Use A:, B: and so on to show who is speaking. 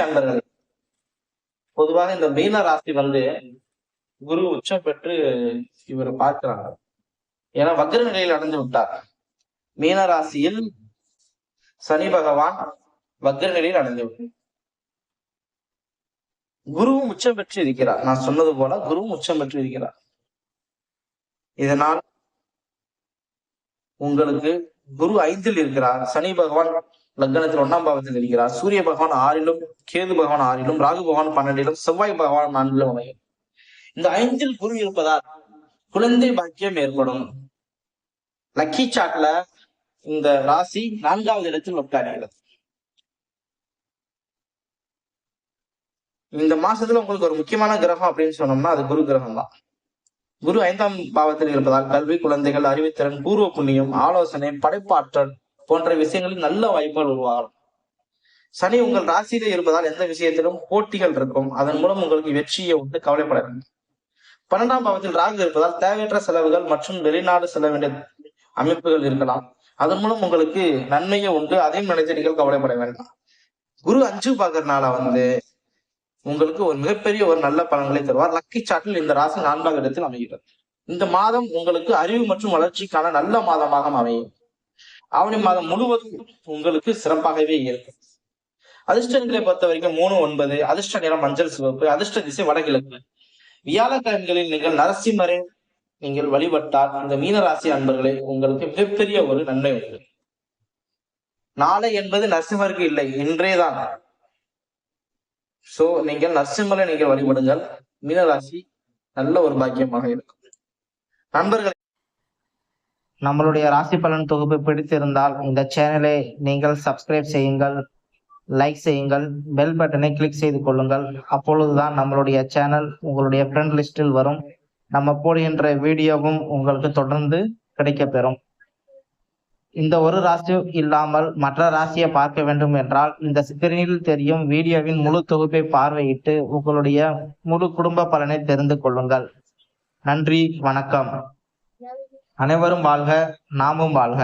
A: அன்பர்களே, பொதுவாக இந்த மீன ராசி குரு உச்சம் பெற்று இவர் பார்க்கிறாங்க. ஏன்னா வக்ர நிலையில் அடைந்து விட்டார். மீன ராசியில் சனி பகவான் வக்ர நிலையில் அடைந்து விட்டார். குருவும் உச்சம் பெற்று இருக்கிறார். நான் சொன்னது போல குருவும் உச்சம் பெற்று இருக்கிறார். இதனால் உங்களுக்கு குரு 5ல் இருக்கிறார். சனி பகவான் லக்னத்தில் 1ஆம் பாவத்தில் இருக்கிறார். சூரிய பகவான் 6லும், கேது பகவான் 6லும், ராகு பகவான் 12லும், செவ்வாய் பகவான் 4லும் அமையும். இந்த 5ல் குரு இருப்பதால் குழந்தை பாக்கியம் ஏற்படும். லக்கி சாட்ல இந்த ராசி 4வது இடத்தில் உட்காருகிறது. இந்த மாசத்துல உங்களுக்கு ஒரு முக்கியமான கிரகம் அப்படின்னு சொன்னோம்னா அது குரு கிரகம் தான். குரு 5ஆம் பாவத்தில் இருப்பதால் கல்வி, குழந்தைகள், அறிவுத்திறன், பூர்வ புண்ணியம், ஆலோசனை, படைப்பாற்றல் போன்ற விஷயங்களில் நல்ல வாய்ப்புகள் உருவாகும். சனி உங்கள் ராசியில இருப்பதால் எந்த விஷயத்திலும் போட்டிகள் இருக்கும். அதன் மூலம் உங்களுக்கு வெற்றியை உண்டு, கவலைப்பட வேண்டும். 12ஆம் பாவத்தில் ராகு இருப்பதால் தேவையற்ற செலவுகள் மற்றும் வெளிநாடு செல்ல வேண்டிய அமைப்புகள் இருக்கலாம். அதன் மூலம் உங்களுக்கு நன்மையை உண்டு, அதையும் நினைத்து நீங்கள் கவலைப்பட வேண்டாம். குரு 5 பார்க்கறதுனால உங்களுக்கு ஒரு மிகப்பெரிய ஒரு நல்ல பலன்களை தருவார். லக்கி சாட்டில் இந்த ராசி 4வது இடத்தில் அமைகிறது. இந்த மாதம் உங்களுக்கு அறிவு மற்றும் வளர்ச்சிக்கான நல்ல மாதமாக அமையும். ஆவணி மாதம் முழுவதும் உங்களுக்கு சிறப்பாகவே இருக்கும். அதிர்ஷ்டங்களை பொறுத்த வரைக்கும் 3, 9, அதிர்ஷ்ட நிறம் மஞ்சள் சிவப்பு, அதிர்ஷ்ட திசை வடகிழக்கு. வியாழக்கிழமைகளில் நீங்கள் நரசிம்மரை நீங்கள் வழிபட்டால் இந்த மீனராசி அன்பர்களே உங்களுக்கு மிகப்பெரிய ஒரு நன்மை உண்டு. நாளை என்பது நரசிம்மருக்கு இல்லை, இன்றேதான். சோ நீங்கள் நரசிம்மரை நீங்கள் வழிபடுங்கள். மீனராசி நல்ல ஒரு பாக்கியமாக இருக்கும். நண்பர்களே,
B: நம்மளுடைய ராசி பலன் தொகுப்பு பிடித்திருந்தால் இந்த சேனலை நீங்கள் சப்ஸ்கிரைப் செய்யுங்கள், லைக் செய்யுங்கள், பெல் பட்டனை கிளிக் செய்து கொள்ளுங்கள். அப்பொழுதுதான் நம்மளுடைய சேனல் உங்களுடைய ஃப்ரெண்ட் லிஸ்டில் வரும். நம்ம போடுகின்ற வீடியோவும் உங்களுக்கு தொடர்ந்து கிடைக்கப்பெறும். இந்த ஒரு ராசி இல்லாமல் மற்ற ராசியை பார்க்க வேண்டும் என்றால் இந்த ஸ்கிரீனில் தெரியும் வீடியோவின் முழு தொகுப்பை பார்வையிட்டு உங்களுடைய முழு குடும்ப பலனை தெரிந்து கொள்ளுங்கள். நன்றி, வணக்கம். அனைவரும் வாழ்க, நாமும் வாழ்க.